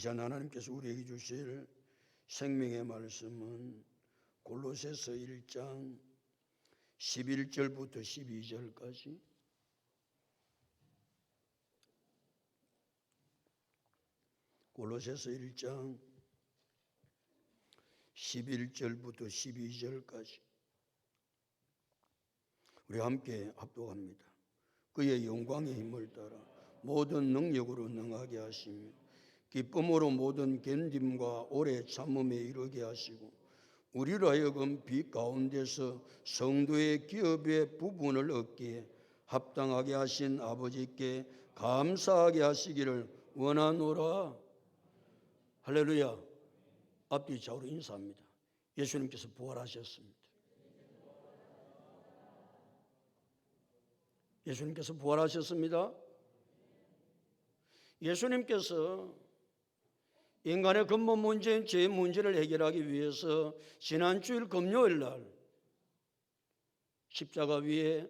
시간 하나님께서 우리에게 주실 생명의 말씀은 골로새서 1장 11절부터 12절까지, 골로새서 1장 11절부터 12절까지 우리 함께 합독합니다. 그의 영광의 힘을 따라 모든 능력으로 능하게 하시며 기쁨으로 모든 견딤과 오래 참음에 이르게 하시고 우리로 하여금 빛 가운데서 성도의 기업의 부분을 얻기에 합당하게 하신 아버지께 감사하게 하시기를 원하노라. 할렐루야. 앞뒤 좌우로 인사합니다. 예수님께서 부활하셨습니다. 예수님께서 부활하셨습니다. 예수님께서 인간의 근본 문제인 죄의 문제를 해결하기 위해서 지난 주일 금요일 날 십자가 위에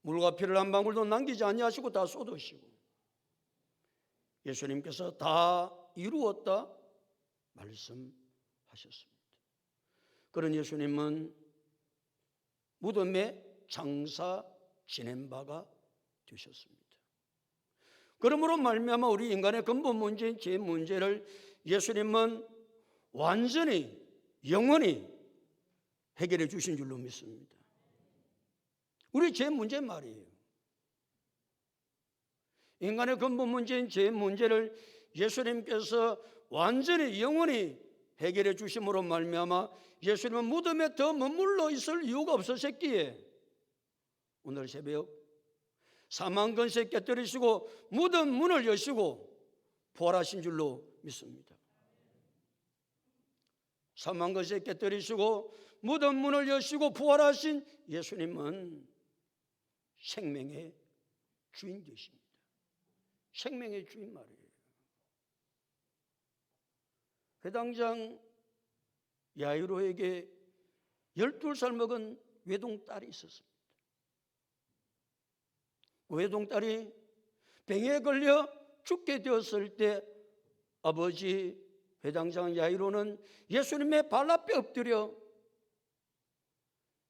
물과 피를 한 방울도 남기지 아니하시고 다 쏟으시고 예수님께서 다 이루었다 말씀하셨습니다. 그런 예수님은 무덤에 장사 지낸 바가 되셨습니다. 그러므로 말미암아 우리 인간의 근본 문제인 죄 문제를 예수님은 완전히 영원히 해결해 주신 줄로 믿습니다. 우리 죄 문제 말이에요. 인간의 근본 문제인 죄 문제를 예수님께서 완전히 영원히 해결해 주심으로 말미암아 예수님은 무덤에 더 머물러 있을 이유가 없으셨기에 오늘 새벽 사망근세 깨뜨리시고 무덤 문을 여시고 부활하신 줄로 믿습니다. 사망근세 깨뜨리시고 무덤 문을 여시고 부활하신 예수님은 생명의 주인 되십니다. 생명의 주인 말이에요. 회당장 야이로에게 12살 먹은 외동딸이 있었습니다. 외동딸이 병에 걸려 죽게 되었을 때 아버지 회당장 야이로는 예수님의 발 앞에 엎드려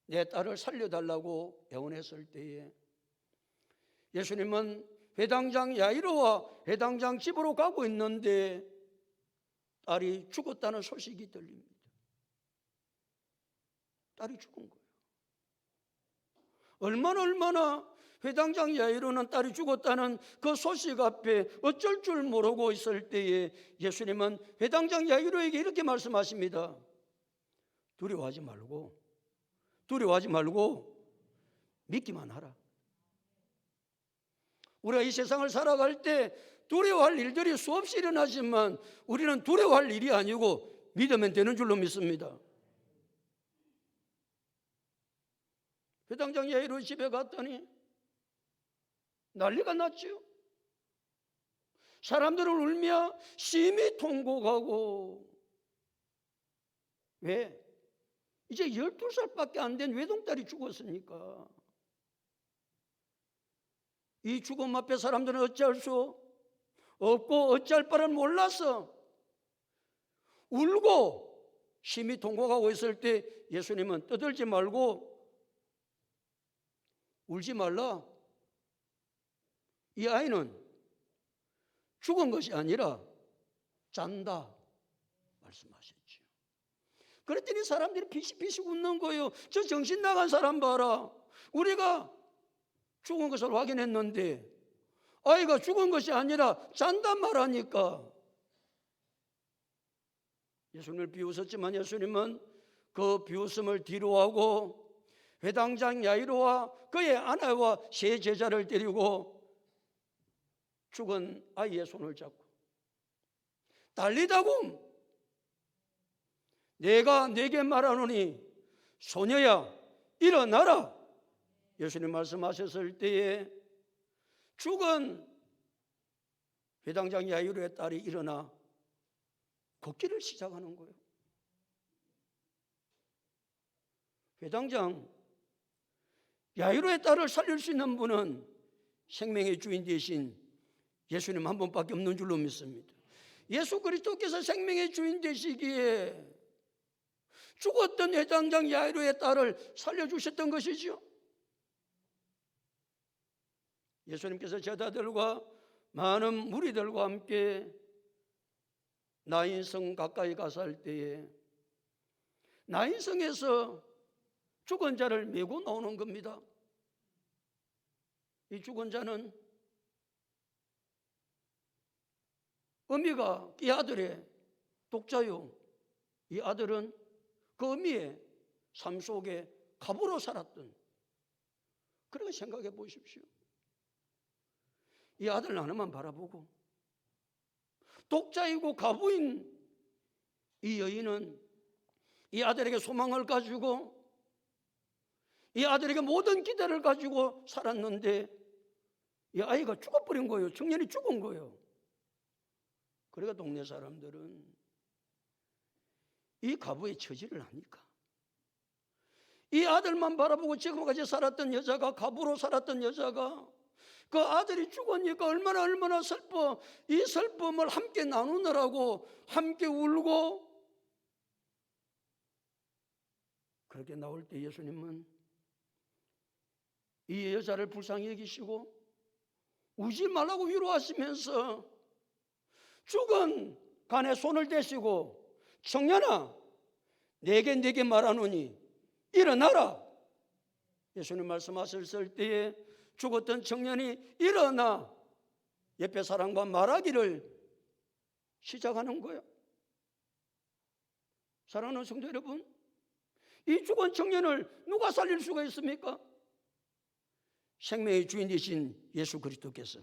내 딸을 살려달라고 애원했을 때에 예수님은 회당장 야이로와 회당장 집으로 가고 있는데 딸이 죽었다는 소식이 들립니다. 딸이 죽은 거예요. 얼마나 회당장 야이로는 딸이 죽었다는 그 소식 앞에 어쩔 줄 모르고 있을 때에 예수님은 회당장 야이로에게 이렇게 말씀하십니다. 두려워하지 말고 믿기만 하라. 우리가 이 세상을 살아갈 때 두려워할 일들이 수없이 일어나지만 우리는 두려워할 일이 아니고 믿으면 되는 줄로 믿습니다. 회당장 야이로 집에 갔더니 난리가 났죠. 사람들은 울며 심히 통곡하고, 왜? 이제 12살밖에 안 된 외동딸이 죽었으니까. 이 죽음 앞에 사람들은 어찌할 수 없고 어찌할 바를 몰라서 울고 심히 통곡하고 있을 때 예수님은 떠들지 말고 울지 말라. 이 아이는 죽은 것이 아니라 잔다 말씀하셨죠. 그랬더니 사람들이 피식피식 웃는 거예요. 저 정신 나간 사람 봐라. 우리가 죽은 것을 확인했는데 아이가 죽은 것이 아니라 잔단 말하니까. 예수님을 비웃었지만 예수님은 그 비웃음을 뒤로하고 회당장 야이로와 그의 아내와 세 제자를 데리고 죽은 아이의 손을 잡고 달리다굼 내가 네게 말하노니 소녀야 일어나라. 예수님 말씀하셨을 때에 죽은 회당장 야이로의 딸이 일어나 걷기를 시작하는 거예요. 회당장 야이로의 딸을 살릴 수 있는 분은 생명의 주인 되신 예수님 한 분밖에 없는 줄로 믿습니다. 예수 그리스도께서 생명의 주인 되시기에 죽었던 회당장 야이로의 딸을 살려주셨던 것이죠. 예수님께서 제자들과 많은 무리들과 함께 나인성 가까이 가서 할 때에 나인성에서 죽은 자를 메고 나오는 겁니다. 이 죽은 자는 어미가 이 아들의 독자요. 이 아들은 그 어미의 삶 속에 갑으로 살았던, 그렇게 생각해 보십시오. 이 아들 하나만 바라보고 독자이고 가부인 이 여인은 이 아들에게 소망을 가지고 이 아들에게 모든 기대를 가지고 살았는데 이 아이가 죽어버린 거예요. 청년이 죽은 거예요. 그러니까 동네 사람들은 이 가부의 처지를 아니까 이 아들만 바라보고 지금까지 살았던 여자가, 가부로 살았던 여자가 그 아들이 죽으니까 얼마나 슬퍼, 이 슬픔을 함께 나누느라고 함께 울고, 그렇게 나올 때 예수님은 이 여자를 불쌍히 여기시고 우지 말라고 위로하시면서 죽은 간에 손을 대시고 청년아 내게 말하노니 일어나라. 예수님 말씀하셨을 때에 죽었던 청년이 일어나 옆에 사람과 말하기를 시작하는 거예요. 사랑하는 성도 여러분, 이 죽은 청년을 누가 살릴 수가 있습니까? 생명의 주인 되신 예수 그리스도께서,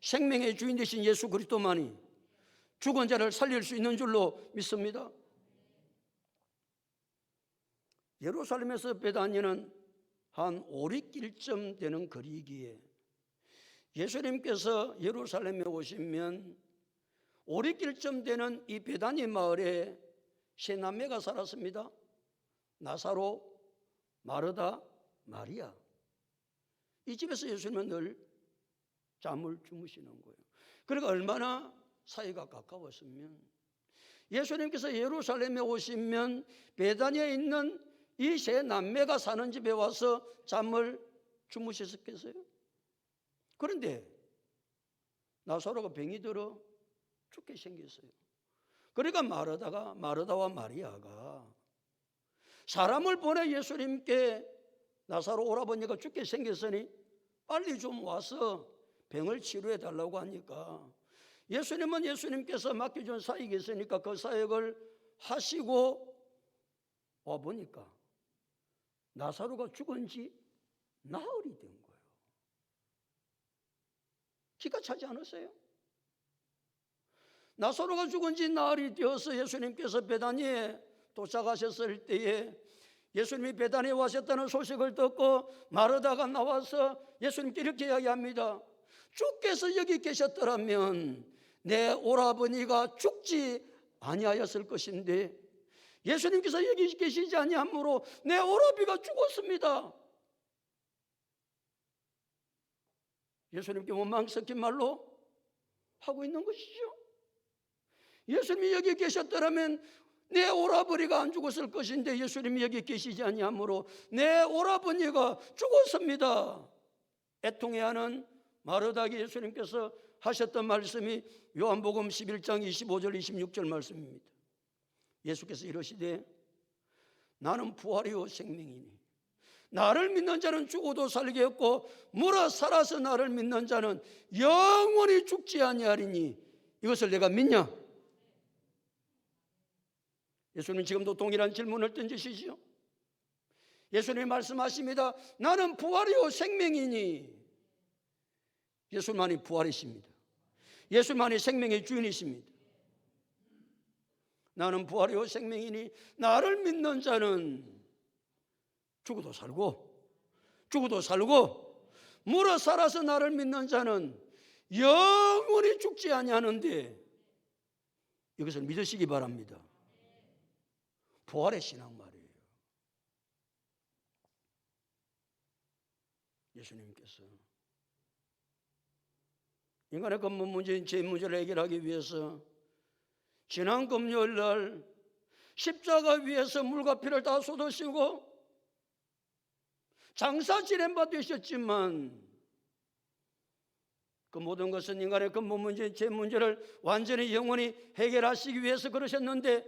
생명의 주인 되신 예수 그리스도만이 죽은 자를 살릴 수 있는 줄로 믿습니다. 예루살렘에서 베다니는 한 오리길쯤 되는 거리이기에 예수님께서 예루살렘에 오시면 오리길쯤 되는 이 베다니 마을에 세 남매가 살았습니다. 나사로, 마르다, 마리아. 이 집에서 예수님은 늘 잠을 주무시는 거예요. 그러니까 얼마나 사이가 가까웠으면 예수님께서 예루살렘에 오시면 베다니에 있는 이 세 남매가 사는 집에 와서 잠을 주무셨겠어요? 그런데 나사로가 병이 들어 죽게 생겼어요. 그러니까 마르다와 마리아가 사람을 보내 예수님께 나사로 오라버니가 죽게 생겼으니 빨리 좀 와서 병을 치료해 달라고 하니까 예수님은 예수님께서 맡겨준 사역이 있으니까 그 사역을 하시고 와보니까 나사로가 죽은 지 나흘이 된 거예요. 기가 차지 않았어요? 나사로가 죽은 지 나흘이 되어서 예수님께서 베다니에 도착하셨을 때에 예수님이 베다니에 와셨다는 소식을 듣고 마르다가 나와서 예수님께 이렇게 이야기합니다. 주께서 여기 계셨더라면 내 오라버니가 죽지 아니하였을 것인데 예수님께서 여기 계시지 아니하므로 내 오라비가 죽었습니다. 예수님께 원망 섞인 말로 하고 있는 것이죠. 예수님이 여기 계셨더라면 내 오라버니가 안 죽었을 것인데 예수님이 여기 계시지 아니하므로 내 오라버니가 죽었습니다. 애통해하는 마르다에게 예수님께서 하셨던 말씀이 요한복음 11장 25절 26절 말씀입니다. 예수께서 이러시되 나는 부활이요 생명이니 나를 믿는 자는 죽어도 살겠고 물어 살아서 나를 믿는 자는 영원히 죽지 아니하리니 이것을 내가 믿냐? 예수님 지금도 동일한 질문을 던지시죠. 예수님이 말씀하십니다. 나는 부활이요 생명이니. 예수만이 부활이십니다. 예수만이 생명의 주인이십니다. 나는 부활이요 생명이니 나를 믿는 자는 죽어도 살고 물어 살아서 나를 믿는 자는 영원히 죽지 아니하는데 이것을 믿으시기 바랍니다. 부활의 신앙 말이에요. 예수님께서 인간의 근본 문제인 죄 문제를 해결하기 위해서 지난 금요일 날 십자가 위에서 물과 피를 다 쏟으시고 장사 지낸 바 되셨지만 그 모든 것은 인간의 근본 문제, 제 문제를 완전히 영원히 해결하시기 위해서 그러셨는데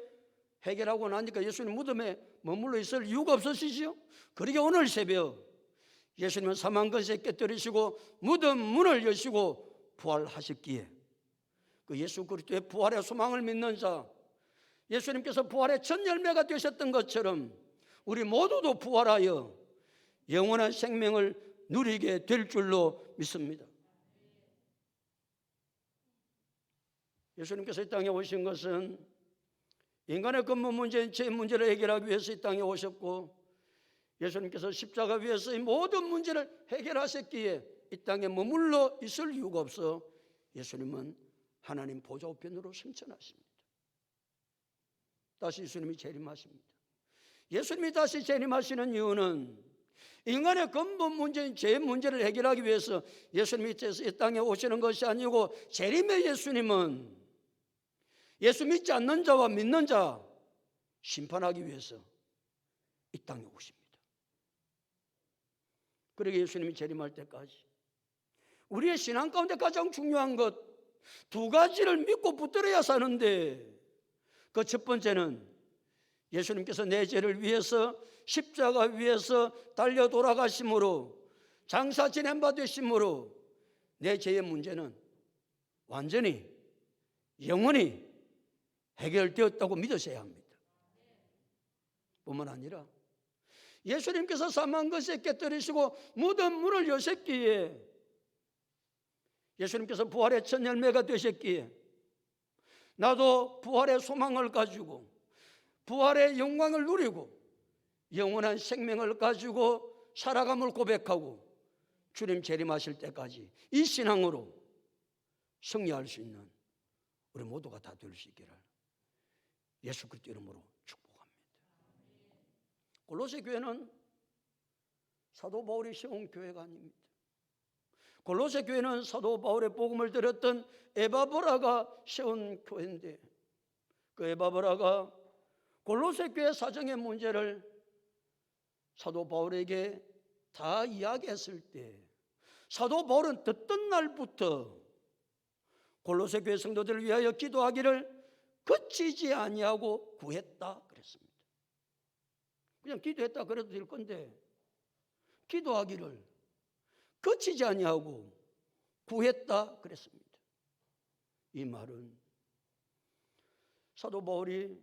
해결하고 나니까 예수님 무덤에 머물러 있을 이유가 없으시죠. 그러게 오늘 새벽 예수님은 사망 근세에 깨뜨리시고 무덤 문을 여시고 부활하셨기에 그 예수 그리스도의 부활의 소망을 믿는 자, 예수님께서 부활의 첫 열매가 되셨던 것처럼 우리 모두도 부활하여 영원한 생명을 누리게 될 줄로 믿습니다. 예수님께서 이 땅에 오신 것은 인간의 근본 문제인 죄 문제를 해결하기 위해서 이 땅에 오셨고, 예수님께서 십자가 위에서 이 모든 문제를 해결하셨기에 이 땅에 머물러 있을 이유가 없어 예수님은 하나님 보좌 우편으로 승천하십니다. 다시 예수님이 재림하십니다. 예수님이 다시 재림하시는 이유는 인간의 근본 문제인 죄 문제를 해결하기 위해서 예수님이 이 땅에 오시는 것이 아니고, 재림의 예수님은 예수 믿지 않는 자와 믿는 자 심판하기 위해서 이 땅에 오십니다. 그러게 예수님이 재림할 때까지 우리의 신앙 가운데 가장 중요한 것 두 가지를 믿고 붙들어야 사는데, 그 첫 번째는 예수님께서 내 죄를 위해서 십자가 위에서 달려 돌아가심으로 장사 지낸 바 되심으로 내 죄의 문제는 완전히 영원히 해결되었다고 믿으셔야 합니다. 뿐만 아니라 예수님께서 사망 것에 깨뜨리시고 무덤 문을 여셨기에, 예수님께서 부활의 첫 열매가 되셨기에 나도 부활의 소망을 가지고 부활의 영광을 누리고 영원한 생명을 가지고 살아감을 고백하고 주님 재림하실 때까지 이 신앙으로 승리할 수 있는 우리 모두가 다 될 수 있기를 예수 그리스도 이름으로 축복합니다. 골로새 교회는 사도 바울이 세운 교회가 아닙니다. 골로새 교회는 사도 바울의 복음을 들었던 에바브라가 세운 교회인데, 그 에바브라가 골로새 교회 사정의 문제를 사도 바울에게 다 이야기했을 때 사도 바울은 듣던 날부터 골로새 교회 성도들을 위하여 기도하기를 그치지 아니하고 구했다 그랬습니다. 그냥 기도했다 그래도 될 건데 기도하기를 그치지 아니하고 구했다 그랬습니다. 이 말은 사도 바울이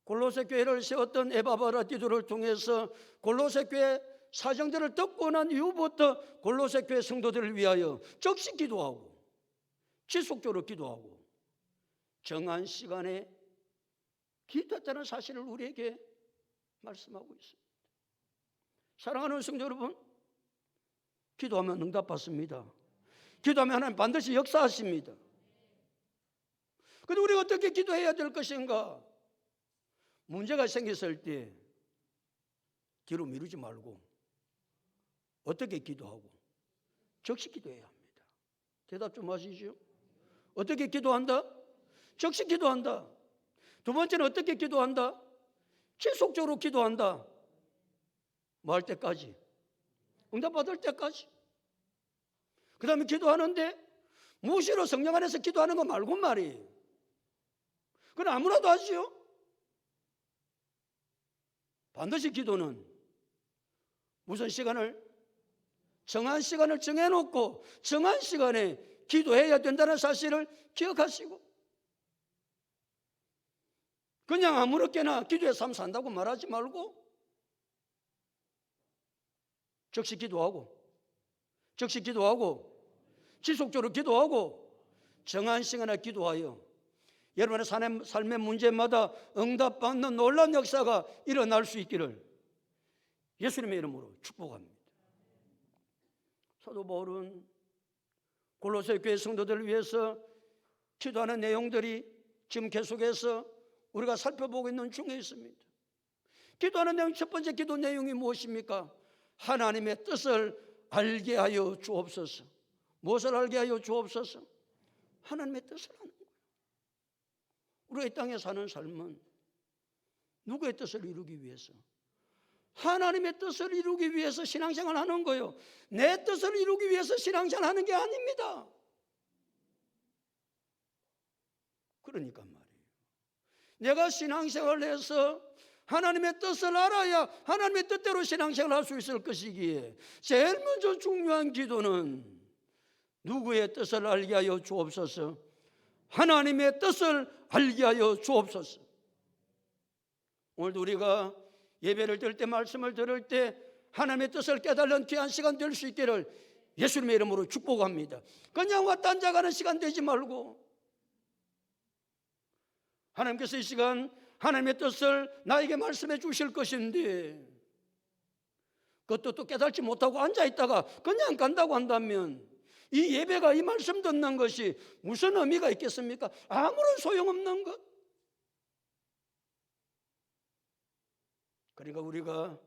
골로새 교회를 세웠던 에바브라 디도를 통해서 골로새 교회 사정들을 듣고 난 이후부터 골로새 교회 성도들을 위하여 적시 기도하고 지속적으로 기도하고 정한 시간에 기도했다는 사실을 우리에게 말씀하고 있습니다. 사랑하는 성도 여러분, 기도하면 응답받습니다. 기도하면 하나님 반드시 역사하십니다. 그런데 우리가 어떻게 기도해야 될 것인가? 문제가 생겼을 때 뒤로 미루지 말고 어떻게 기도하고 적시 기도해야 합니다. 대답 좀 하시죠. 어떻게 기도한다? 적시 기도한다. 두 번째는 어떻게 기도한다? 지속적으로 기도한다. 뭐 할 때까지? 응답받을 때까지. 그 다음에 기도하는데 무시로 성령 안에서 기도하는 거 말고 말이에요. 그건 아무나도 하지요. 반드시 기도는 무슨 시간을? 정한 시간을 정해놓고 정한 시간에 기도해야 된다는 사실을 기억하시고, 그냥 아무렇게나 기도의 삶 산다고 말하지 말고 적시 기도하고 지속적으로 기도하고 정한 시간에 기도하여 여러분의 삶의 문제마다 응답받는 놀라운 역사가 일어날 수 있기를 예수님의 이름으로 축복합니다. 사도 바울은 골로새 교회 성도들을 위해서 기도하는 내용들이 지금 계속해서 우리가 살펴보고 있는 중에 있습니다. 기도하는 내용, 첫 번째 기도 내용이 무엇입니까? 하나님의 뜻을 알게 하여 주옵소서. 무엇을 알게 하여 주옵소서? 하나님의 뜻을 아는 거예요. 우리가 이 땅에 사는 삶은 누구의 뜻을 이루기 위해서? 하나님의 뜻을 이루기 위해서 신앙생활 하는 거예요. 내 뜻을 이루기 위해서 신앙생활 하는 게 아닙니다. 그러니까 말이에요. 내가 신앙생활을 해서 하나님의 뜻을 알아야 하나님의 뜻대로 신앙생활을 할 수 있을 것이기에 제일 먼저 중요한 기도는 누구의 뜻을 알게 하여 주옵소서. 하나님의 뜻을 알게 하여 주옵소서. 오늘도 우리가 예배를 드릴 때, 말씀을 들을 때 하나님의 뜻을 깨달는 귀한 시간 될 수 있기를 예수님의 이름으로 축복합니다. 그냥 왔다 앉아가는 시간 되지 말고 하나님께서 이 시간 하나님의 뜻을 나에게 말씀해 주실 것인데 그것도 또 깨닫지 못하고 앉아있다가 그냥 간다고 한다면 이 예배가, 이 말씀 듣는 것이 무슨 의미가 있겠습니까? 아무런 소용없는 것. 그러니까 우리가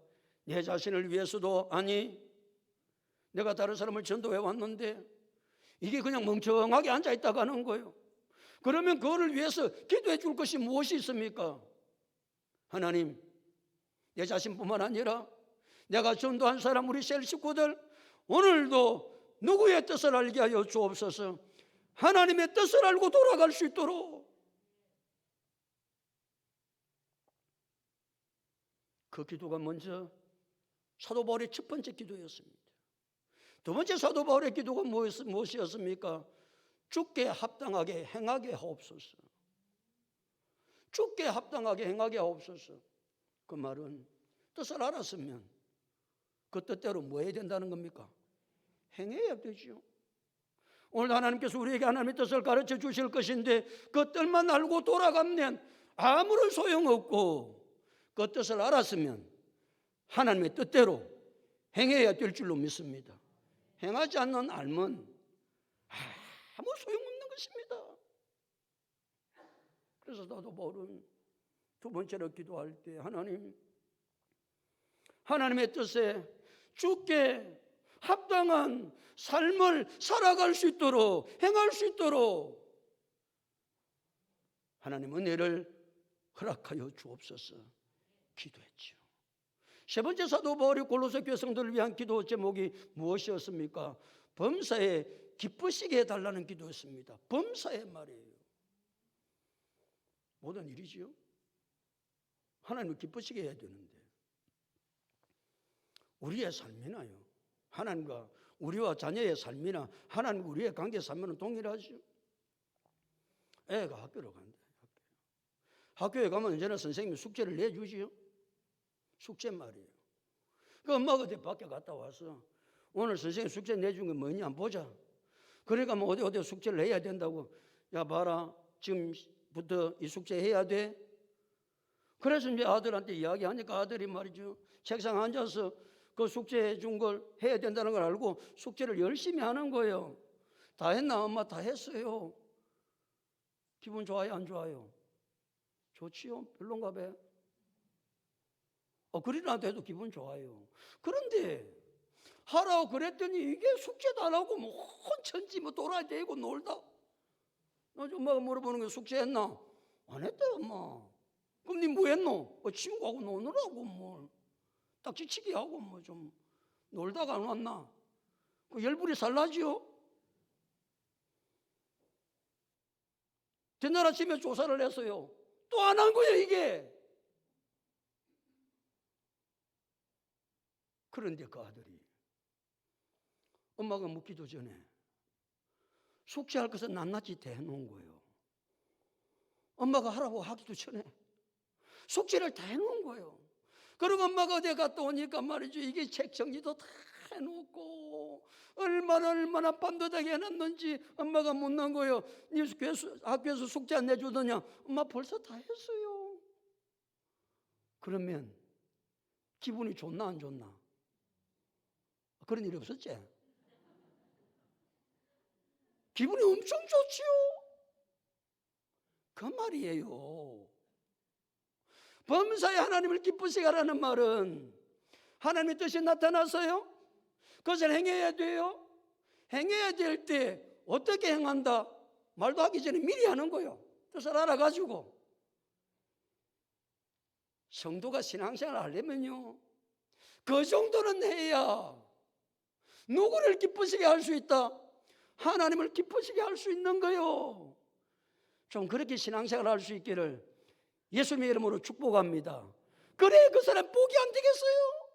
내 자신을 위해서도, 아니 내가 다른 사람을 전도해 왔는데 이게 그냥 멍청하게 앉아있다가 하는 거예요. 그러면 그거를 위해서 기도해 줄 것이 무엇이 있습니까? 하나님, 내 자신뿐만 아니라 내가 전도한 사람, 우리 셀 식구들 오늘도 누구의 뜻을 알게 하여 주옵소서. 하나님의 뜻을 알고 돌아갈 수 있도록. 그 기도가 먼저 사도 바울의 첫 번째 기도였습니다. 두 번째 사도 바울의 기도가 무엇이었습니까? 주께 합당하게 행하게 하옵소서. 주께 합당하게 행하게 하옵소서. 그 말은 뜻을 알았으면 그 뜻대로 뭐 해야 된다는 겁니까? 행해야 되죠. 오늘 하나님께서 우리에게 하나님의 뜻을 가르쳐 주실 것인데 그 뜻만 알고 돌아가면 아무런 소용없고 그 뜻을 알았으면 하나님의 뜻대로 행해야 될 줄로 믿습니다. 행하지 않는 알면 아무 소용없는 것입니다. 그래서 나도 바울은 두 번째로 기도할 때 하나님의 뜻에 주께 합당한 삶을 살아갈 수 있도록, 행할 수 있도록 하나님 은혜를 허락하여 주옵소서 기도했죠. 세 번째 사도 바울이 골로새 교회 성도를 위한 기도 제목이 무엇이었습니까? 범사에 기쁘시게 해달라는 기도였습니다. 범사에 말이에요. 모든 일이지요. 하나님을 기쁘시게 해야 되는데 우리의 삶이나요, 하나님과 우리와 자녀의 삶이나 하나님과 우리의 관계 삶은 동일하죠. 애가 학교로 간다. 학교에 가면 언제나 선생님이 숙제를 내주지요. 숙제 말이에요. 그 엄마가 어디 밖에 갔다 와서 오늘 선생님 숙제 내준 게 뭐냐 한번 보자. 그러니까 뭐 어디 숙제를 해야 된다고. 야 봐라, 지금부터 이 숙제 해야 돼. 그래서 이제 아들한테 이야기하니까 아들이 말이죠, 책상에 앉아서 그 숙제해 준 걸 해야 된다는 걸 알고 숙제를 열심히 하는 거예요. 다 했나? 엄마 다 했어요. 기분 좋아요, 안 좋아요? 좋지요? 별론가 봐. 그리나도 해도 기분 좋아요. 그런데 하라고 그랬더니 이게 숙제도 안 하고 뭐 혼천지 뭐 돌아다니고 놀다. 엄마가 물어보는 거 숙제했나? 안 했다 엄마. 그럼 니 뭐 했노? 친구하고 노느라고 뭐 딱지치기 하고 뭐 좀 놀다가 안 왔나? 그 열불이 살라지요? 전날 아침에 조사를 했어요. 또 안 한 거예요 이게. 그런데 그 아들이 엄마가 묻기도 전에 숙제할 것은 낱낱이 대놓은 거예요. 엄마가 하라고 하기도 전에 숙제를 다 해놓은 거예요. 그리고 엄마가 어디 갔다 오니까 말이죠, 이게 책 정리도 다 해놓고 얼마나 밤도다게 해놨는지 엄마가 묻는 거예요. 니 학교에서 숙제 안 내주더냐? 엄마 벌써 다 했어요. 그러면 기분이 좋나 안 좋나? 그런 일이 없었지? 기분이 엄청 좋지요. 그 말이에요. 범사에 하나님을 기쁘시게 하라는 말은 하나님의 뜻이 나타나서요, 그것을 행해야 돼요. 행해야 될 때 어떻게 행한다? 말도 하기 전에 미리 하는 거예요. 뜻을 알아가지고 성도가 신앙생활을 하려면요, 그 정도는 해야 누구를 기쁘시게 할 수 있다? 하나님을 기쁘시게 할 수 있는 거요. 좀 그렇게 신앙생활을 할 수 있기를 예수님의 이름으로 축복합니다. 그래, 그 사람 복이 안 되겠어요?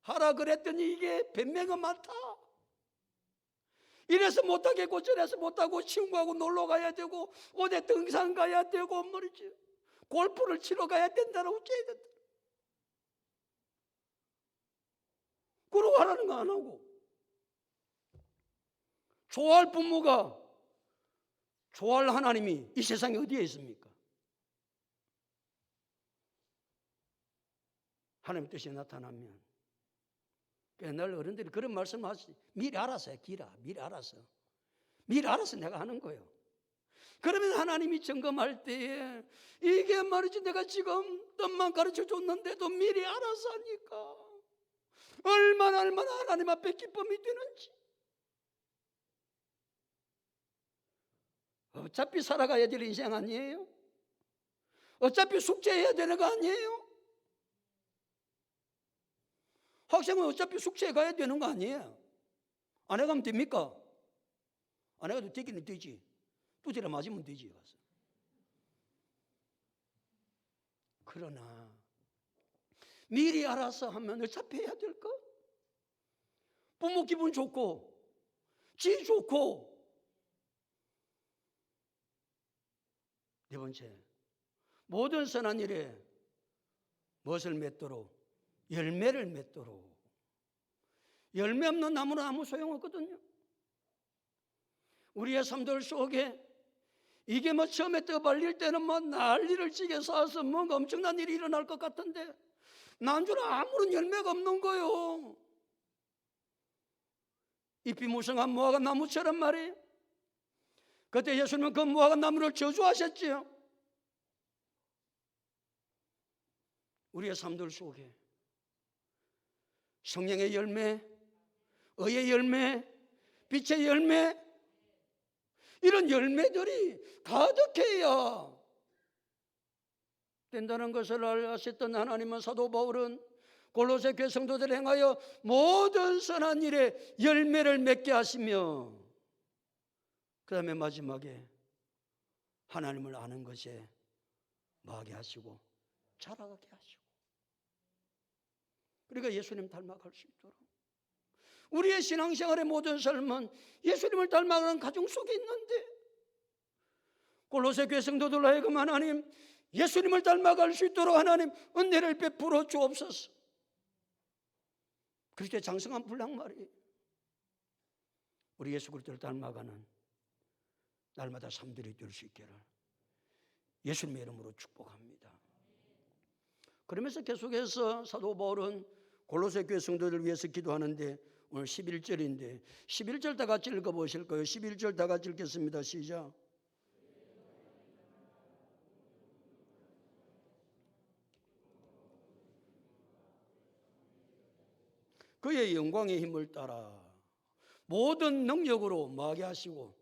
하라 그랬더니 이게 변명은 많다. 이래서 못하겠고 저래서 못하고 친구하고 놀러 가야 되고 어디 등산 가야 되고 말이지, 골프를 치러 가야 된다라고 어째야 된다. 그러고 하라는 거 안 하고, 좋아할 부모가, 좋아할 하나님이 이 세상에 어디에 있습니까? 하나님의 뜻이 나타나면, 늘 어른들이 그런 말씀을 하시, 미리 알아서 해, 기라. 미리 알아서 내가 하는 거예요. 그러면 하나님이 점검할 때에 이게 말이지, 내가 지금 뜻만 가르쳐 줬는데도 미리 알아서 하니까 얼마나 하나님 앞에 기쁨이 되는지. 어차피 살아가야 될 인생 아니에요? 어차피 숙제해야 되는 거 아니에요? 학생은 어차피 숙제해 가야 되는 거 아니에요? 안 해가면 됩니까? 안 해가도 되기는 되지. 두드려 맞으면 되지. 가서. 그러나 미리 알아서 하면 어차피 해야 될까? 부모 기분 좋고 지 좋고. 네 번째, 모든 선한 일에 무엇을 맺도록? 열매를 맺도록. 열매 없는 나무는 아무 소용없거든요. 우리의 삶들 속에 이게 뭐 처음에 떠발릴 때는 뭐 난리를 치게 쌓아서 뭔가 엄청난 일이 일어날 것 같은데 난주는 아무런 열매가 없는 거예요. 잎이 무성한 무화과 나무처럼 말이에요. 그때 예수님은 그 무화과 나무를 저주하셨지요. 우리의 삶들 속에 성령의 열매, 의의 열매, 빛의 열매, 이런 열매들이 가득해야 된다는 것을 아셨던 하나님은, 사도 바울은 골로새 교회 성도들을 행하여 모든 선한 일에 열매를 맺게 하시며, 그 다음에 마지막에 하나님을 아는 것에 뭐하게 하시고 자라게 하시고. 그러니까 예수님 닮아갈 수 있도록 우리의 신앙생활의 모든 삶은 예수님을 닮아가는 가정 속에 있는데, 골로새 교회 성도들로 하여금 하나님 예수님을 닮아갈 수 있도록 하나님 은혜를 베풀어 주옵소서. 그리스도의 장성한 분량 말이에요. 우리 예수 그리스도를 닮아가는 날마다 삶들이 될 수 있기를 예수님의 이름으로 축복합니다. 그러면서 계속해서 사도 바울은 골로새 교회 성도들을 위해서 기도하는데, 오늘 11절인데 11절 다 같이 읽어보실 거예요. 11절 다 같이 읽겠습니다. 시작. 그의 영광의 힘을 따라 모든 능력으로 뭐하게 하시고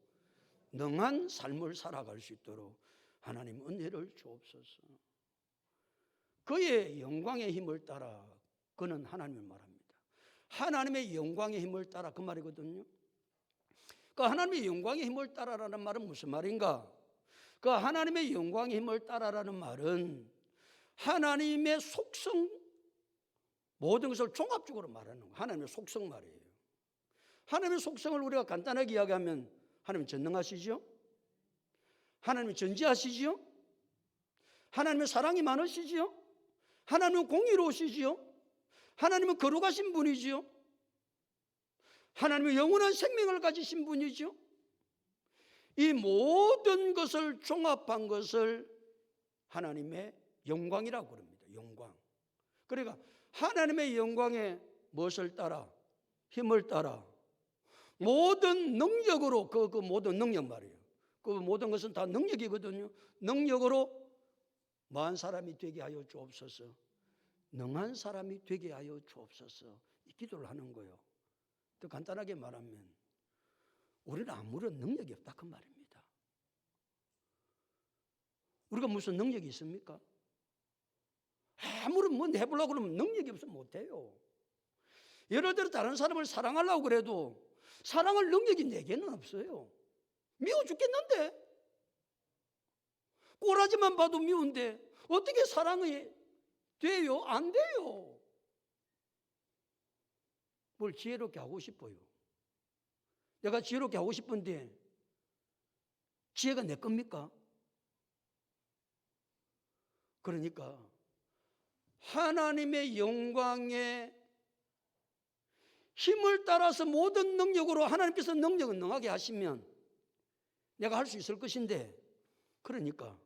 능한 삶을 살아갈 수 있도록 하나님 은혜를 주옵소서. 그의 영광의 힘을 따라, 그는 하나님을 말합니다. 하나님의 영광의 힘을 따라, 그 말이거든요. 그 하나님의 영광의 힘을 따라라는 말은 무슨 말인가? 그 하나님의 영광의 힘을 따라라는 말은 하나님의 속성, 모든 것을 종합적으로 말하는 거예요. 하나님의 속성 말이에요. 하나님의 속성을 우리가 간단하게 이야기하면, 하나님 전능하시죠? 하나님 전지하시죠? 하나님의 사랑이 많으시죠? 하나님은 공의로우시지요? 하나님은 거룩하신 분이지요? 하나님은 영원한 생명을 가지신 분이죠? 이 모든 것을 종합한 것을 하나님의 영광이라고 그럽니다. 영광. 그러니까 하나님의 영광에 무엇을 따라? 힘을 따라 모든 능력으로, 그 모든 능력 말이에요. 그 모든 것은 다 능력이거든요. 능력으로 뭐한 사람이 되게 하여 주옵소서. 능한 사람이 되게 하여 주옵소서. 이 기도를 하는 거예요. 더 간단하게 말하면 우리는 아무런 능력이 없다 그 말입니다. 우리가 무슨 능력이 있습니까? 아무리 뭐 해보려고 그러면 능력이 없으면 못해요. 예를 들어 다른 사람을 사랑하려고 그래도 사랑할 능력이 내게는 없어요. 미워 죽겠는데, 꼬라지만 봐도 미운데 어떻게 사랑이 돼요? 안 돼요. 뭘 지혜롭게 하고 싶어요. 내가 지혜롭게 하고 싶은데 지혜가 내 겁니까? 그러니까 하나님의 영광에 힘을 따라서 모든 능력으로 하나님께서 능력을 능하게 하시면 내가 할 수 있을 것인데, 그러니까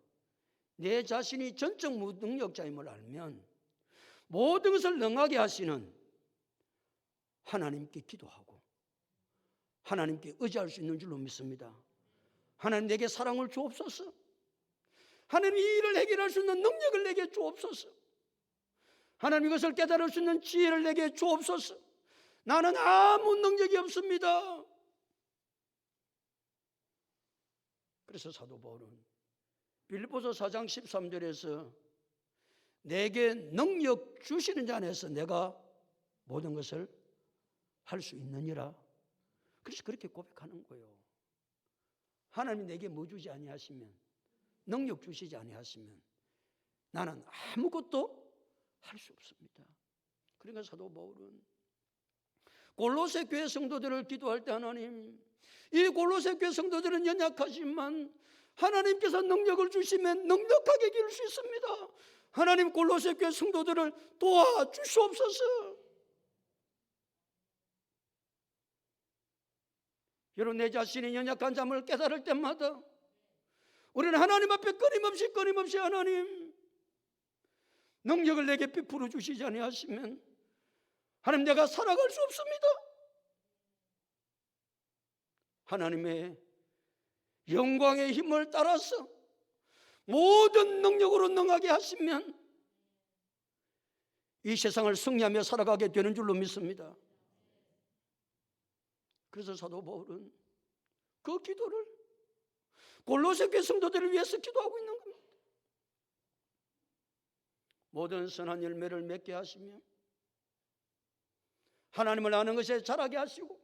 내 자신이 전적 무능력자임을 알면 모든 것을 능하게 하시는 하나님께 기도하고 하나님께 의지할 수 있는 줄로 믿습니다. 하나님 내게 사랑을 주옵소서. 하나님 이 일을 해결할 수 있는 능력을 내게 주옵소서. 하나님 이것을 깨달을 수 있는 지혜를 내게 주옵소서. 나는 아무 능력이 없습니다. 그래서 사도 바울은 빌립보서 4장 13절에서 내게 능력 주시는 자 안에서 내가 모든 것을 할 수 있느니라. 그래서 그렇게 고백하는 거예요. 하나님이 내게 뭐 주지 아니하시면, 능력 주시지 아니하시면 나는 아무것도 할 수 없습니다. 그러니까 사도 바울은 골로새 교회 성도들을 기도할 때 하나님, 이 골로새 교회 성도들은 연약하지만 하나님께서 능력을 주시면 넉넉하게 기를 수 있습니다. 하나님 골로새 교회 성도들을 도와주시옵소서. 여러분, 내 자신이 연약한 점을 깨달을 때마다 우리는 하나님 앞에 끊임없이 하나님 능력을 내게 베풀어 주시지 아니하시면 하나님 내가 살아갈 수 없습니다. 하나님의 영광의 힘을 따라서 모든 능력으로 능하게 하시면 이 세상을 승리하며 살아가게 되는 줄로 믿습니다. 그래서 사도 바울은 그 기도를 골로새 교회 성도들을 위해서 기도하고 있는 겁니다. 모든 선한 열매를 맺게 하시며 하나님을 아는 것에 자라게 하시고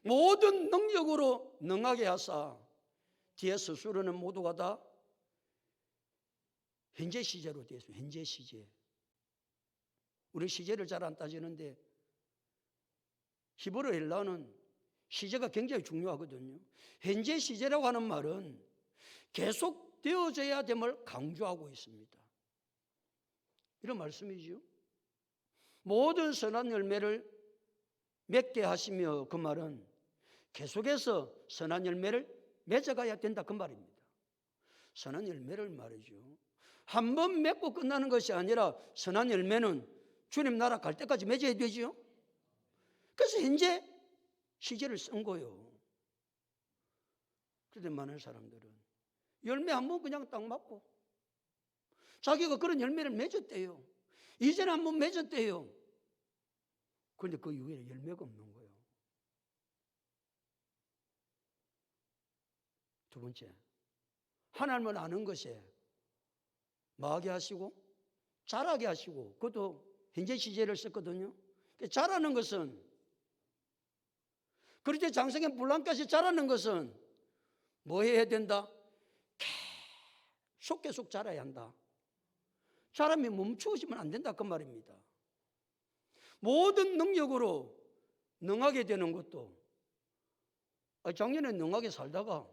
모든 능력으로 능하게 하사 뒤에 서술하는 모두가 다 현재 시제로 되어 있습니다. 현재 시제. 우리 시제를 잘 안 따지는데 히브리 헬라어는 시제가 굉장히 중요하거든요. 현재 시제라고 하는 말은 계속 되어져야 됨을 강조하고 있습니다. 이런 말씀이죠. 모든 선한 열매를 맺게 하시며, 그 말은 계속해서 선한 열매를 맺어가야 된다 그 말입니다. 선한 열매를 말이죠. 한 번 맺고 끝나는 것이 아니라 선한 열매는 주님 나라 갈 때까지 맺어야 되죠. 그래서 현재 시제를 쓴 거예요. 그런데 많은 사람들은 열매 한 번 그냥 딱 맞고 자기가 그런 열매를 맺었대요. 이전에 한 번 맺었대요. 그런데 그 이후에 열매가 없는 거예요. 두 번째, 하나님을 아는 것에 뭐하게 하시고 자라게 하시고, 그것도 현재 시제를 썼거든요. 자라는 것은, 그렇게 장성의 분란까지 자라는 것은 뭐 해야 된다? 계속 자라야 한다. 자람이 멈추어지면 안 된다 그 말입니다. 모든 능력으로 능하게 되는 것도, 작년에 능하게 살다가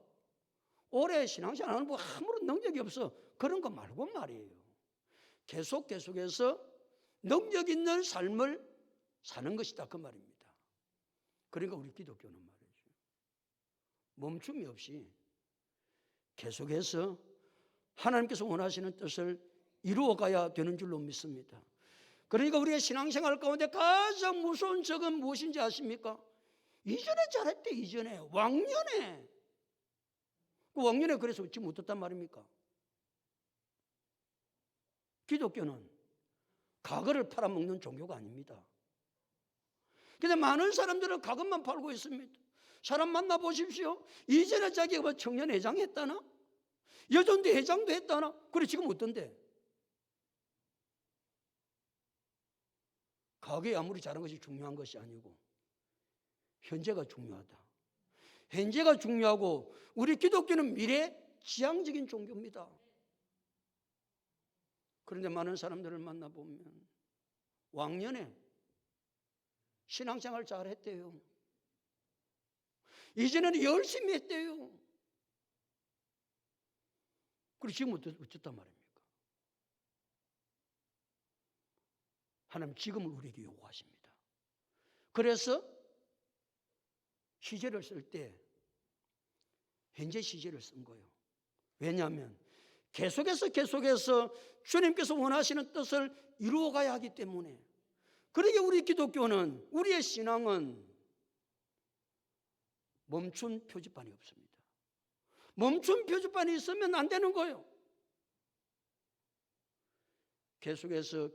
올해 신앙생활 하는 분 아무런 능력이 없어, 그런 거 말고 말이에요. 계속해서 능력 있는 삶을 사는 것이다 그 말입니다. 그러니까 우리 기독교는 말이죠, 멈춤이 없이 계속해서 하나님께서 원하시는 뜻을 이루어가야 되는 줄로 믿습니다. 그러니까 우리의 신앙생활 가운데 가장 무서운 적은 무엇인지 아십니까? 이전에 잘했대. 이전에 왕년에. 그 왕년에 그래서 얻지 못했단 말입니까? 기독교는 과거를 팔아먹는 종교가 아닙니다. 근데 많은 사람들은 과거만 팔고 있습니다. 사람 만나보십시오. 이전에 자기가 뭐 청년회장 했다나? 여전대 회장도 했다나? 그래 지금 어떤데? 과거에 아무리 잘한 것이 중요한 것이 아니고 현재가 중요하다. 현재가 중요하고 우리 기독교는 미래지향적인 종교입니다. 그런데 많은 사람들을 만나보면 왕년에 신앙생활 잘했대요. 이전에는 열심히 했대요. 그리고 지금 어쨌단 말입니까? 하나님 지금을 우리에게 요구하십니다. 그래서 시제를 쓸 때 현재 시제를 쓴 거예요. 왜냐하면 계속해서 주님께서 원하시는 뜻을 이루어가야 하기 때문에. 그러기에 우리 기독교는, 우리의 신앙은 멈춘 표지판이 없습니다. 멈춘 표지판이 있으면 안 되는 거예요. 계속해서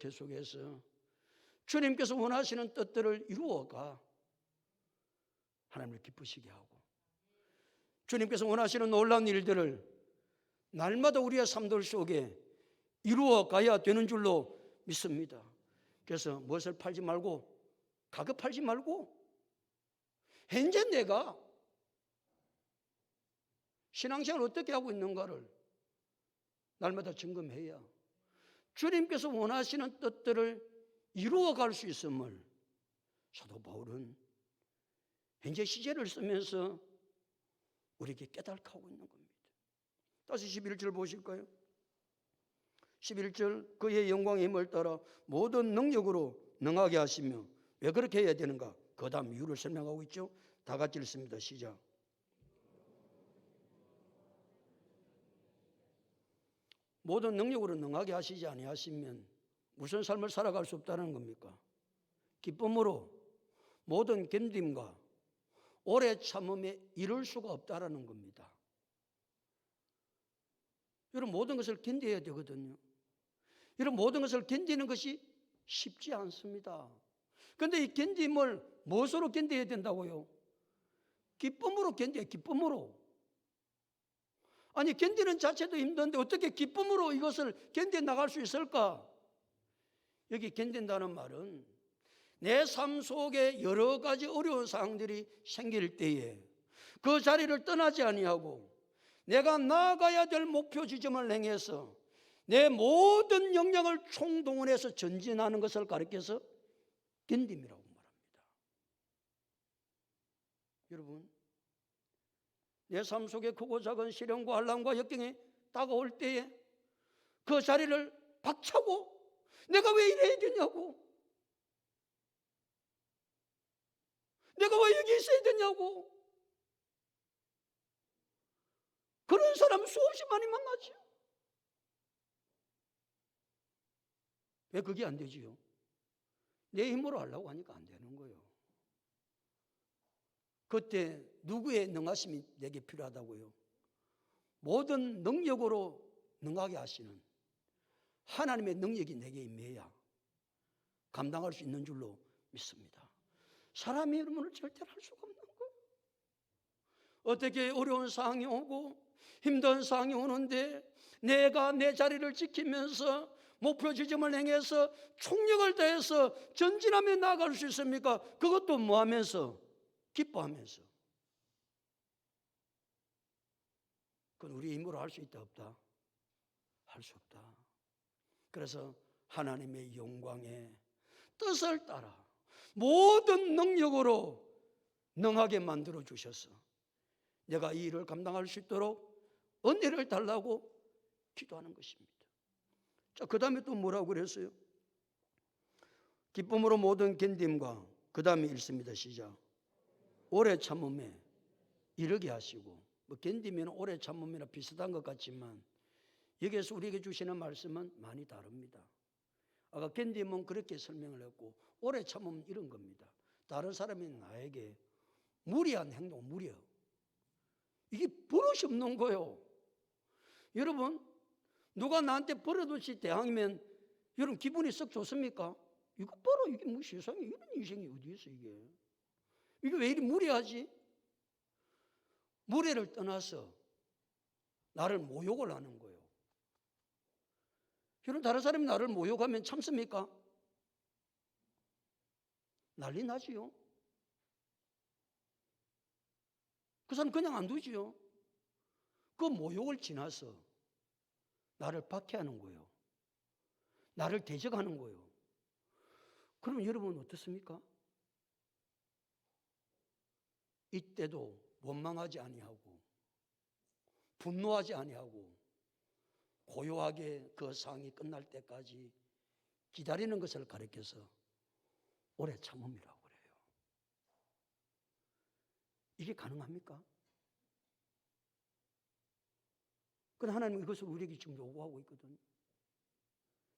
주님께서 원하시는 뜻들을 이루어가 하나님을 기쁘시게 하고, 주님께서 원하시는 놀라운 일들을 날마다 우리의 삶들 속에 이루어가야 되는 줄로 믿습니다. 그래서 무엇을 팔지 말고, 가격 팔지 말고, 현재 내가 신앙생활을 어떻게 하고 있는가를 날마다 점검해야 주님께서 원하시는 뜻들을 이루어갈 수 있음을 사도 바울은 현재 시제를 쓰면서 우리에게 깨닫게 하고 있는 겁니다. 다시 11절 보실까요? 11절, 그의 영광의 힘을 따라 모든 능력으로 능하게 하시며. 왜 그렇게 해야 되는가? 그 다음 이유를 설명하고 있죠. 다 같이 읽습니다. 시작. 모든 능력으로 능하게 하시지 아니하시면 무슨 삶을 살아갈 수 없다는 겁니까? 기쁨으로 모든 견딤과 오래 참음에 이룰 수가 없다라는 겁니다. 여러분, 모든 것을 견뎌야 되거든요. 여러분, 모든 것을 견디는 것이 쉽지 않습니다. 그런데 이 견딤을 무엇으로 견뎌야 된다고요? 기쁨으로 견뎌야, 기쁨으로. 아니, 견디는 자체도 힘든데 어떻게 기쁨으로 이것을 견뎌 나갈 수 있을까? 여기 견딘다는 말은 내 삶 속에 여러 가지 어려운 상황들이 생길 때에 그 자리를 떠나지 아니하고 내가 나아가야 될 목표 지점을 향해서 내 모든 역량을 총동원해서 전진하는 것을 가리켜서 견딤이라고 말합니다. 여러분, 내 삶 속에 크고 작은 시련과 환난과 역경이 다가올 때에 그 자리를 박차고 내가 왜 이래야 되냐고, 내가 왜 여기 있어야 되냐고, 그런 사람 수없이 많이 만나죠. 왜 그게 안 되지요? 내 힘으로 하려고 하니까 안 되는 거예요. 그때 누구의 능하심이 내게 필요하다고요? 모든 능력으로 능하게 하시는 하나님의 능력이 내게 임해야 감당할 수 있는 줄로 믿습니다. 사람의 이름을 절대로 할 수가 없는 거예요. 어떻게 어려운 상황이 오고 힘든 상황이 오는데 내가 내 자리를 지키면서 목표 지점을 향해서 총력을 다해서 전진하며 나아갈 수 있습니까? 그것도 뭐 하면서? 기뻐하면서. 그건 우리 힘으로 할 수 있다 없다? 할 수 없다. 그래서 하나님의 영광의 뜻을 따라 모든 능력으로 능하게 만들어 주셔서 내가 이 일을 감당할 수 있도록 은혜를 달라고 기도하는 것입니다. 자, 그 다음에 또 뭐라고 그랬어요? 기쁨으로 모든 견딤과, 그 다음에 읽습니다. 시작. 오래 참음에 이르게 하시고. 뭐 견디면 오래 참음이나 비슷한 것 같지만 여기에서 우리에게 주시는 말씀은 많이 다릅니다. 아까 견디면 그렇게 설명을 했고 오래 참으면 이런 겁니다. 다른 사람이 나에게 무리한 행동, 무려 이게 버릇이 없는 거예요. 여러분, 누가 나한테 버릇없이 대항하면 여러분 기분이 썩 좋습니까? 이거 봐라, 이게 뭐 세상에 이런 인생이 어디 있어, 이게 왜 이리 무리하지? 무례를 떠나서 나를 모욕을 하는 거예요. 여러분, 다른 사람이 나를 모욕하면 참습니까? 난리 나지요. 그 사람 그냥 안 두지요. 그 모욕을 지나서 나를 박해하는 거예요. 나를 대적하는 거예요. 그러면 여러분 어떻습니까? 이때도 원망하지 아니하고 분노하지 아니하고 고요하게 그 상황이 끝날 때까지 기다리는 것을 가르쳐서 오래 참음이라고 그래요. 이게 가능합니까? 그런데 하나님은 이것을 우리에게 지금 요구하고 있거든요.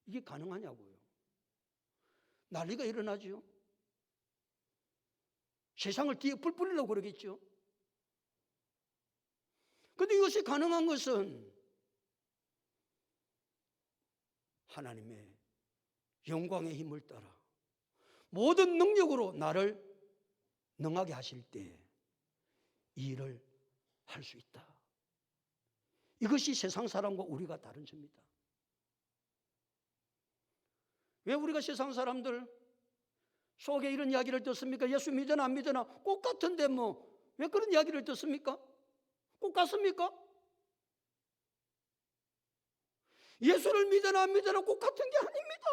이게 가능하냐고요. 난리가 일어나죠. 세상을 뒤에 불 뿌리려고 그러겠죠. 그런데 이것이 가능한 것은 하나님의 영광의 힘을 따라 모든 능력으로 나를 능하게 하실 때 이 일을 할 수 있다. 이것이 세상 사람과 우리가 다른 점이다. 왜 우리가 세상 사람들 속에 이런 이야기를 듣습니까? 예수 믿으나 안 믿으나 꼭 같은데 왜 그런 이야기를 듣습니까? 꼭 같습니까? 예수를 믿으나 안 믿으나 꼭 같은 게 아닙니다.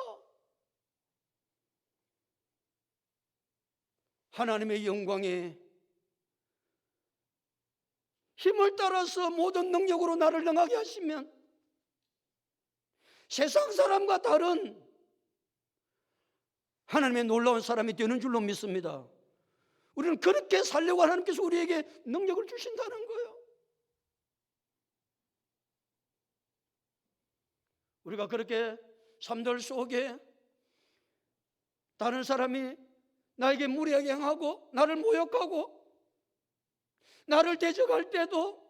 하나님의 영광에 힘을 따라서 모든 능력으로 나를 능하게 하시면 세상 사람과 다른 하나님의 놀라운 사람이 되는 줄로 믿습니다. 우리는 그렇게 살려고 하나님께서 우리에게 능력을 주신다는 거예요. 우리가 그렇게 삶들 속에 다른 사람이 나에게 무례하게 행하고 나를 모욕하고 나를 대적할 때도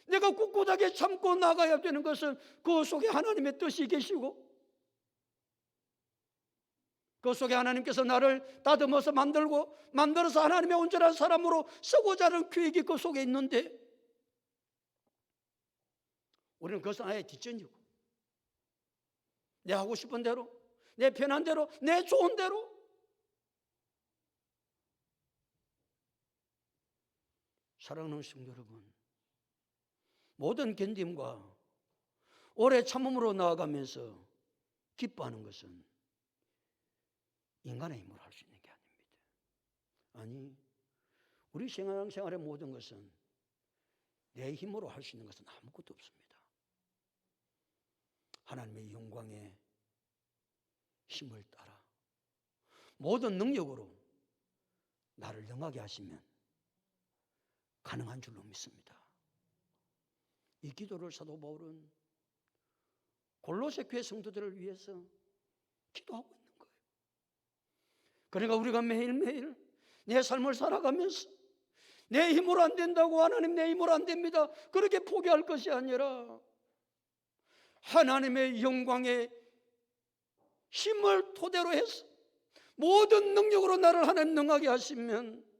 내가 꿋꿋하게 참고 나가야 되는 것은 그 속에 하나님의 뜻이 계시고 그 속에 하나님께서 나를 다듬어서 만들어서 하나님의 온전한 사람으로 쓰고자 하는 계획이 그 속에 있는데 우리는 그것은 아예 뒷전이고 내 하고 싶은 대로 내 편한 대로 내 좋은 대로 사랑하는 성도 여러분, 모든 견딤과 오래 참음으로 나아가면서 기뻐하는 것은 인간의 힘으로 할 수 있는 게 아닙니다. 아니, 우리 신앙생활의 모든 것은 내 힘으로 할 수 있는 것은 아무것도 없습니다. 하나님의 영광의 힘을 따라 모든 능력으로 나를 능하게 하시면 가능한 줄로 믿습니다. 이 기도를 사도 바울은 골로새 교회 성도들을 위해서 기도하고 있는 거예요. 그러니까 우리가 매일매일 내 삶을 살아가면서 내 힘으로 안 된다고 하나님 내 힘으로 안 됩니다 그렇게 포기할 것이 아니라 하나님의 영광의 힘을 토대로 해서 모든 능력으로 나를 하나님 능하게 하시면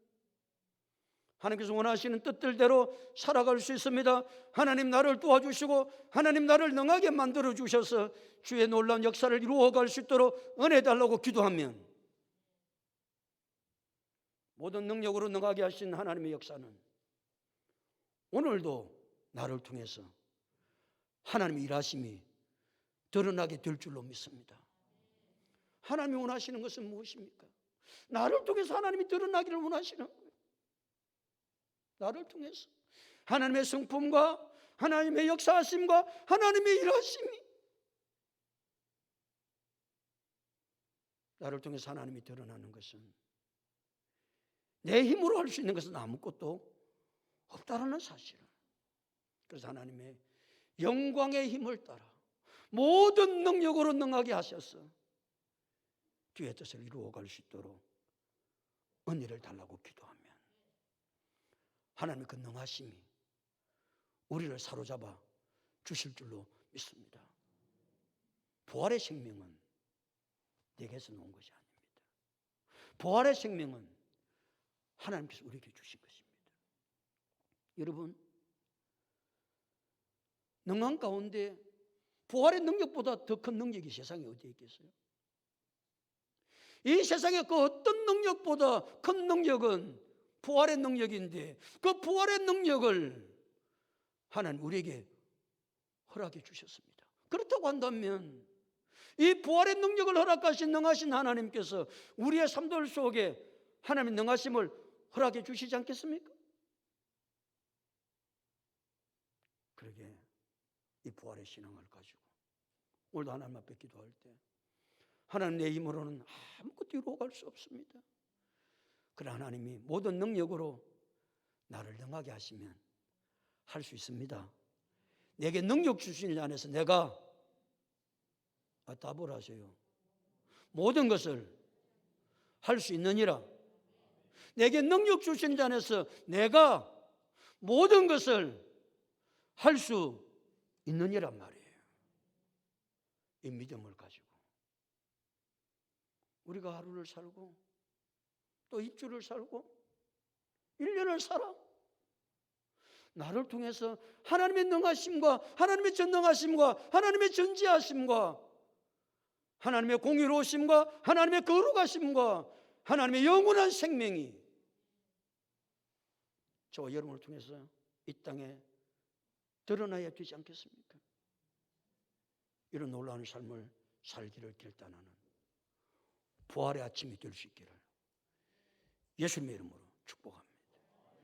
하나님께서 원하시는 뜻들대로 살아갈 수 있습니다. 하나님 나를 도와주시고 하나님 나를 능하게 만들어 주셔서 주의 놀라운 역사를 이루어갈 수 있도록 은혜 달라고 기도하면 모든 능력으로 능하게 하신 하나님의 역사는 오늘도 나를 통해서 하나님의 일하심이 드러나게 될 줄로 믿습니다. 하나님이 원하시는 것은 무엇입니까? 나를 통해서 하나님이 드러나기를 원하시는 거예요. 나를 통해서 하나님의 성품과 하나님의 역사하심과 하나님의 일하심이 나를 통해서 하나님이 드러나는 것은 내 힘으로 할 수 있는 것은 아무것도 없다라는 사실을. 그래서 하나님의 영광의 힘을 따라 모든 능력으로 능하게 하셔서 주의 뜻을 이루어갈 수 있도록 은혜를 달라고 기도하면 하나님의 그 능하심이 우리를 사로잡아 주실 줄로 믿습니다. 부활의 생명은 내게서 나온 것이 아닙니다. 부활의 생명은 하나님께서 우리에게 주신 것입니다. 여러분, 능한 가운데 부활의 능력보다 더 큰 능력이 세상에 어디에 있겠어요? 이 세상에 그 어떤 능력보다 큰 능력은 부활의 능력인데, 그 부활의 능력을 하나님 우리에게 허락해 주셨습니다. 그렇다고 한다면 이 부활의 능력을 허락하신 능하신 하나님께서 우리의 삶들 속에 하나님의 능하심을 허락해 주시지 않겠습니까? 그러게 이 부활의 신앙을 가지고 오늘도 하나님 앞에 기도할 때, 하나님 내 힘으로는 아무것도 이루어갈 수 없습니다. 그러나 하나님이 모든 능력으로 나를 능하게 하시면 할 수 있습니다. 내게 능력 주신 일 안에서 내가 답을 하세요. 모든 것을 할 수 있느니라. 내게 능력 주신 자 안에서 내가 모든 것을 할 수 있느니란 말이에요. 이 믿음을 가지고 우리가 하루를 살고 또 입주를 살고 1년을 살아 나를 통해서 하나님의 능하심과 하나님의 전능하심과 하나님의 전지하심과 하나님의 공의로우심과 하나님의 거룩하심과 하나님의 영원한 생명이 저와 여러분을 통해서 이 땅에 드러나야 되지 않겠습니까? 이런 놀라운 삶을 살기를 결단하는 부활의 아침이 될 수 있기를 예수님의 이름으로 축복합니다.